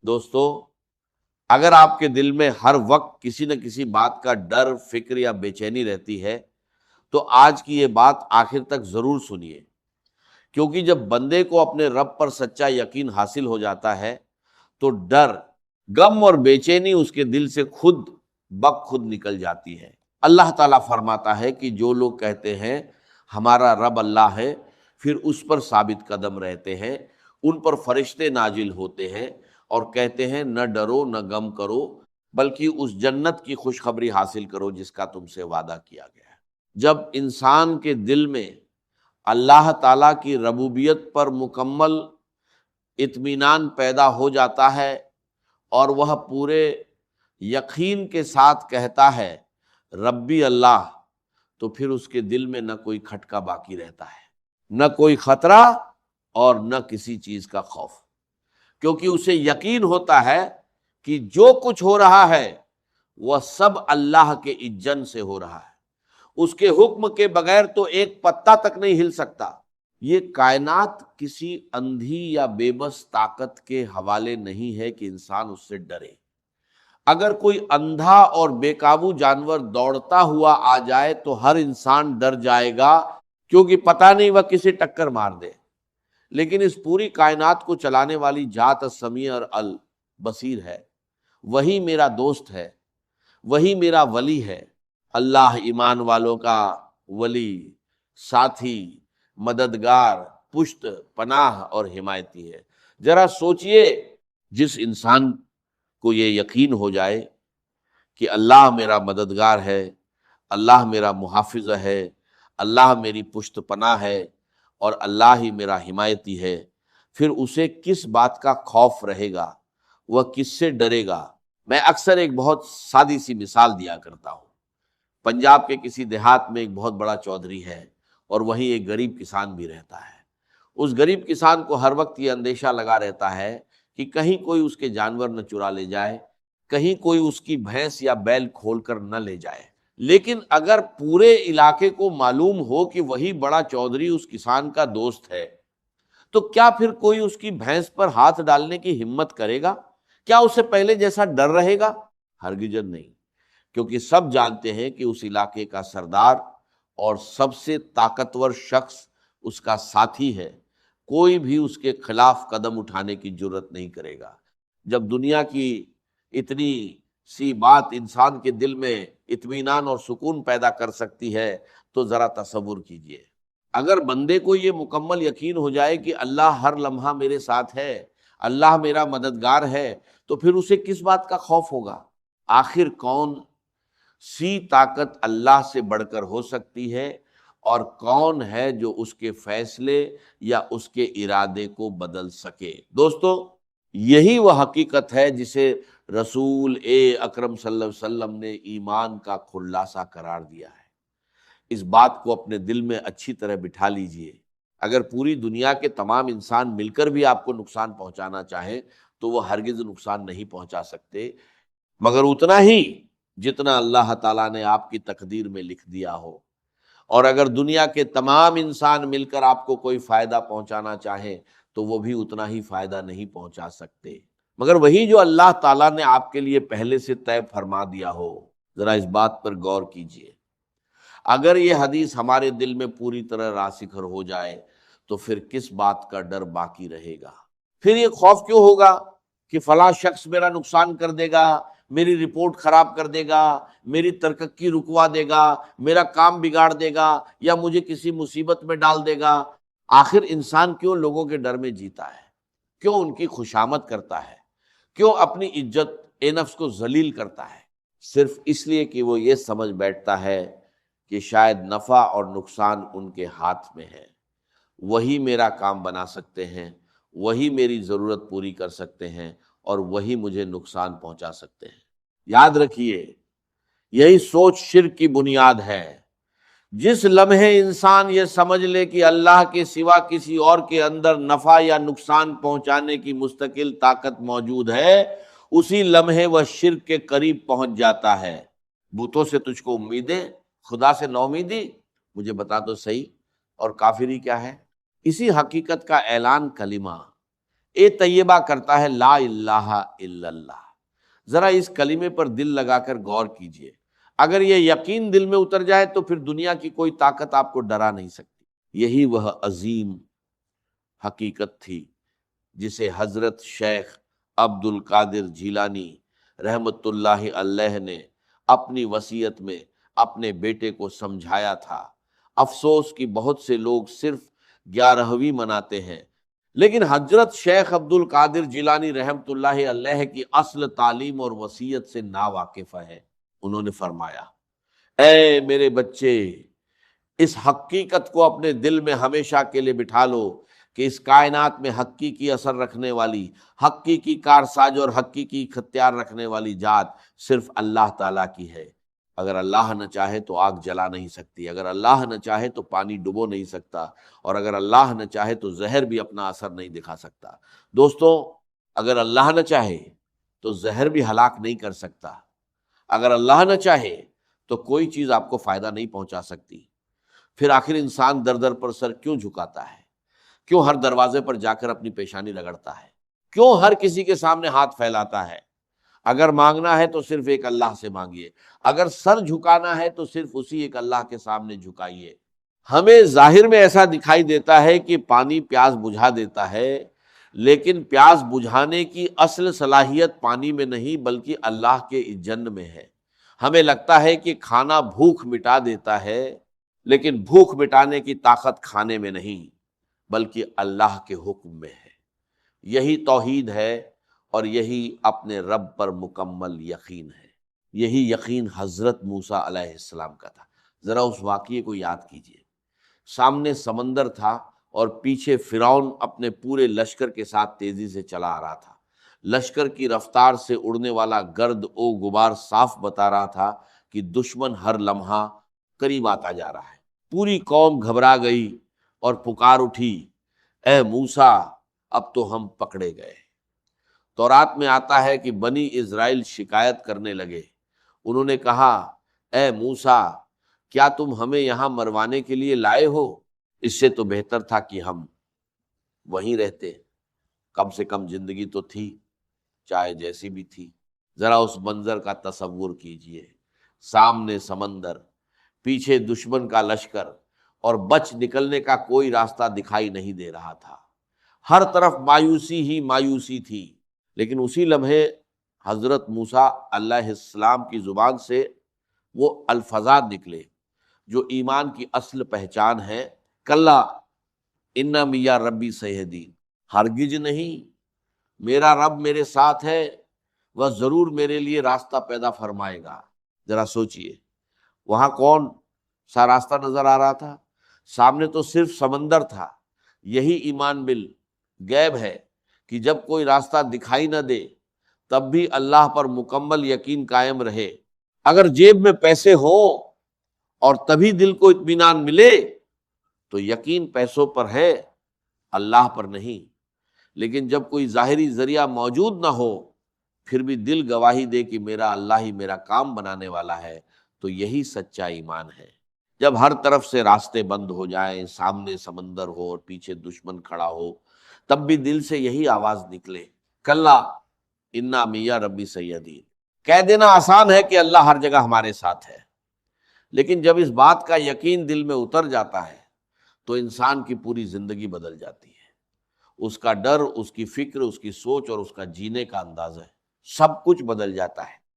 دوستو، اگر آپ کے دل میں ہر وقت کسی نہ کسی بات کا ڈر، فکر یا بے چینی رہتی ہے تو آج کی یہ بات آخر تک ضرور سنیے، کیونکہ جب بندے کو اپنے رب پر سچا یقین حاصل ہو جاتا ہے تو ڈر، غم اور بے چینی اس کے دل سے خود بخود نکل جاتی ہے۔ اللہ تعالیٰ فرماتا ہے کہ جو لوگ کہتے ہیں ہمارا رب اللہ ہے، پھر اس پر ثابت قدم رہتے ہیں، ان پر فرشتے نازل ہوتے ہیں اور کہتے ہیں نہ ڈرو نہ غم کرو، بلکہ اس جنت کی خوشخبری حاصل کرو جس کا تم سے وعدہ کیا گیا ہے۔ جب انسان کے دل میں اللہ تعالیٰ کی ربوبیت پر مکمل اطمینان پیدا ہو جاتا ہے اور وہ پورے یقین کے ساتھ کہتا ہے ربی اللہ، تو پھر اس کے دل میں نہ کوئی کھٹکا باقی رہتا ہے، نہ کوئی خطرہ اور نہ کسی چیز کا خوف، کیونکہ اسے یقین ہوتا ہے کہ جو کچھ ہو رہا ہے وہ سب اللہ کے اذن سے ہو رہا ہے، اس کے حکم کے بغیر تو ایک پتا تک نہیں ہل سکتا۔ یہ کائنات کسی اندھی یا بے بس طاقت کے حوالے نہیں ہے کہ انسان اس سے ڈرے۔ اگر کوئی اندھا اور بے قابو جانور دوڑتا ہوا آ جائے تو ہر انسان ڈر جائے گا، کیونکہ پتہ نہیں وہ کسے ٹکر مار دے۔ لیکن اس پوری کائنات کو چلانے والی ذات السمیع اور البصیر ہے، وہی میرا دوست ہے، وہی میرا ولی ہے۔ اللہ ایمان والوں کا ولی، ساتھی، مددگار، پشت پناہ اور حمایتی ہے۔ ذرا سوچئے، جس انسان کو یہ یقین ہو جائے کہ اللہ میرا مددگار ہے، اللہ میرا محافظ ہے، اللہ میری پشت پناہ ہے اور اللہ ہی میرا حمایتی ہے، پھر اسے کس بات کا خوف رہے گا، وہ کس سے ڈرے گا؟ میں اکثر ایک بہت سادی سی مثال دیا کرتا ہوں۔ پنجاب کے کسی دیہات میں ایک بہت بڑا چودھری ہے اور وہیں ایک غریب کسان بھی رہتا ہے۔ اس غریب کسان کو ہر وقت یہ اندیشہ لگا رہتا ہے کہ کہیں کوئی اس کے جانور نہ چرا لے جائے، کہیں کوئی اس کی بھینس یا بیل کھول کر نہ لے جائے۔ لیکن اگر پورے علاقے کو معلوم ہو کہ وہی بڑا چودھری اس کسان کا دوست ہے، تو کیا پھر کوئی اس کی بھینس پر ہاتھ ڈالنے کی ہمت کرے گا؟ کیا اسے پہلے جیسا ڈر رہے گا؟ ہرگز نہیں، کیونکہ سب جانتے ہیں کہ اس علاقے کا سردار اور سب سے طاقتور شخص اس کا ساتھی ہے، کوئی بھی اس کے خلاف قدم اٹھانے کی جرت نہیں کرے گا۔ جب دنیا کی اتنی سی بات انسان کے دل میں اطمینان اور سکون پیدا کر سکتی ہے تو ذرا تصور کیجئے، اگر بندے کو یہ مکمل یقین ہو جائے کہ اللہ ہر لمحہ میرے ساتھ ہے، اللہ میرا مددگار ہے، تو پھر اسے کس بات کا خوف ہوگا؟ آخر کون سی طاقت اللہ سے بڑھ کر ہو سکتی ہے، اور کون ہے جو اس کے فیصلے یا اس کے ارادے کو بدل سکے؟ دوستو، یہی وہ حقیقت ہے جسے رسول اکرم صلی اللہ علیہ وسلم نے ایمان کا خلاصہ قرار دیا ہے۔ اس بات کو اپنے دل میں اچھی طرح بٹھا لیجئے، اگر پوری دنیا کے تمام انسان مل کر بھی آپ کو نقصان پہنچانا چاہیں تو وہ ہرگز نقصان نہیں پہنچا سکتے، مگر اتنا ہی جتنا اللہ تعالیٰ نے آپ کی تقدیر میں لکھ دیا ہو۔ اور اگر دنیا کے تمام انسان مل کر آپ کو کوئی فائدہ پہنچانا چاہیں تو وہ بھی اتنا ہی فائدہ نہیں پہنچا سکتے، مگر وہی جو اللہ تعالیٰ نے آپ کے لیے پہلے سے طے فرما دیا ہو۔ ذرا اس بات پر غور کیجئے، اگر یہ حدیث ہمارے دل میں پوری طرح راسخ ہو جائے تو پھر کس بات کا ڈر باقی رہے گا؟ پھر یہ خوف کیوں ہوگا کہ فلاں شخص میرا نقصان کر دے گا، میری رپورٹ خراب کر دے گا، میری ترقی رکوا دے گا، میرا کام بگاڑ دے گا، یا مجھے کسی مصیبت میں ڈال دے گا؟ آخر انسان کیوں لوگوں کے ڈر میں جیتا ہے؟ کیوں ان کی خوشامد کرتا ہے؟ کیوں اپنی عزت نفس کو ذلیل کرتا ہے؟ صرف اس لیے کہ وہ یہ سمجھ بیٹھتا ہے کہ شاید نفع اور نقصان ان کے ہاتھ میں ہے، وہی میرا کام بنا سکتے ہیں، وہی میری ضرورت پوری کر سکتے ہیں اور وہی مجھے نقصان پہنچا سکتے ہیں۔ یاد رکھیے، یہی سوچ شرک کی بنیاد ہے۔ جس لمحے انسان یہ سمجھ لے کہ اللہ کے سوا کسی اور کے اندر نفع یا نقصان پہنچانے کی مستقل طاقت موجود ہے، اسی لمحے وہ شرک کے قریب پہنچ جاتا ہے۔ بتوں سے تجھ کو امیدیں، خدا سے نو امیدی، مجھے بتا تو صحیح، اور کافری کیا ہے؟ اسی حقیقت کا اعلان کلمہ اے طیبہ کرتا ہے لا الہ الا اللہ، ذرا اس کلمے پر دل لگا کر غور کیجئے، اگر یہ یقین دل میں اتر جائے تو پھر دنیا کی کوئی طاقت آپ کو ڈرا نہیں سکتی۔ یہی وہ عظیم حقیقت تھی جسے حضرت شیخ عبد القادر جیلانی رحمت اللہ علیہ نے اپنی وصیت میں اپنے بیٹے کو سمجھایا تھا۔ افسوس کہ بہت سے لوگ صرف 11ویں مناتے ہیں، لیکن حضرت شیخ عبد القادر جیلانی رحمت اللہ علیہ کی اصل تعلیم اور وصیت سے ناواقف ہے۔ انہوں نے فرمایا، اے میرے بچے، اس حقیقت کو اپنے دل میں ہمیشہ کے لیے بٹھا لو کہ اس کائنات میں حقیقی اثر رکھنے والی، حقیقی کارساز اور حقیقی اختیار رکھنے والی ذات صرف اللہ تعالیٰ کی ہے۔ اگر اللہ نہ چاہے تو آگ جلا نہیں سکتی، اگر اللہ نہ چاہے تو پانی ڈبو نہیں سکتا، اور اگر اللہ نہ چاہے تو زہر بھی اپنا اثر نہیں دکھا سکتا۔ دوستو، اگر اللہ نہ چاہے تو زہر بھی ہلاک نہیں کر سکتا، اگر اللہ نہ چاہے تو کوئی چیز آپ کو فائدہ نہیں پہنچا سکتی۔ پھر آخر انسان در در پر سر کیوں جھکاتا ہے؟ کیوں ہر دروازے پر جا کر اپنی پیشانی رگڑتا ہے؟ کیوں ہر کسی کے سامنے ہاتھ پھیلاتا ہے؟ اگر مانگنا ہے تو صرف ایک اللہ سے مانگیے، اگر سر جھکانا ہے تو صرف اسی ایک اللہ کے سامنے جھکائیے۔ ہمیں ظاہر میں ایسا دکھائی دیتا ہے کہ پانی پیاس بجھا دیتا ہے، لیکن پیاس بجھانے کی اصل صلاحیت پانی میں نہیں بلکہ اللہ کے جن میں ہے۔ ہمیں لگتا ہے کہ کھانا بھوک مٹا دیتا ہے، لیکن بھوک مٹانے کی طاقت کھانے میں نہیں بلکہ اللہ کے حکم میں ہے۔ یہی توحید ہے اور یہی اپنے رب پر مکمل یقین ہے۔ یہی یقین حضرت موسیٰ علیہ السلام کا تھا۔ ذرا اس واقعے کو یاد کیجئے۔ سامنے سمندر تھا اور پیچھے فرعون اپنے پورے لشکر کے ساتھ تیزی سے چلا آ رہا تھا۔ لشکر کی رفتار سے اڑنے والا گرد و غبار صاف بتا رہا تھا کہ دشمن ہر لمحہ قریب آتا جا رہا ہے۔ پوری قوم گھبرا گئی اور پکار اٹھی، اے موسیٰ، اب تو ہم پکڑے گئے۔ تورات میں آتا ہے کہ بنی اسرائیل شکایت کرنے لگے۔ انہوں نے کہا، اے موسیٰ، کیا تم ہمیں یہاں مروانے کے لیے لائے ہو؟ اس سے تو بہتر تھا کہ ہم وہیں رہتے، کم سے کم زندگی تو تھی، چاہے جیسی بھی تھی۔ ذرا اس منظر کا تصور کیجئے، سامنے سمندر، پیچھے دشمن کا لشکر، اور بچ نکلنے کا کوئی راستہ دکھائی نہیں دے رہا تھا۔ ہر طرف مایوسی ہی مایوسی تھی، لیکن اسی لمحے حضرت موسیٰ علیہ السلام کی زبان سے وہ الفاظات نکلے جو ایمان کی اصل پہچان ہے، کلا ان معی ربی سیہدین، ہرگز نہیں، میرا رب میرے ساتھ ہے، وہ ضرور میرے لیے راستہ پیدا فرمائے گا۔ ذرا سوچئے، وہاں کون سا راستہ نظر آ رہا تھا؟ سامنے تو صرف سمندر تھا۔ یہی ایمان بالغیب ہے کہ جب کوئی راستہ دکھائی نہ دے تب بھی اللہ پر مکمل یقین قائم رہے۔ اگر جیب میں پیسے ہوں اور تبھی دل کو اطمینان ملے تو یقین پیسوں پر ہے، اللہ پر نہیں۔ لیکن جب کوئی ظاہری ذریعہ موجود نہ ہو پھر بھی دل گواہی دے کہ میرا اللہ ہی میرا کام بنانے والا ہے، تو یہی سچا ایمان ہے۔ جب ہر طرف سے راستے بند ہو جائیں، سامنے سمندر ہو اور پیچھے دشمن کھڑا ہو، تب بھی دل سے یہی آواز نکلے، کلا انا معی ربی سیہدین۔ کہہ دینا آسان ہے کہ اللہ ہر جگہ ہمارے ساتھ ہے، لیکن جب اس بات کا یقین دل میں اتر جاتا ہے تو انسان کی پوری زندگی بدل جاتی ہے۔ اس کا ڈر، اس کی فکر، اس کی سوچ اور اس کا جینے کا انداز ہے، سب کچھ بدل جاتا ہے۔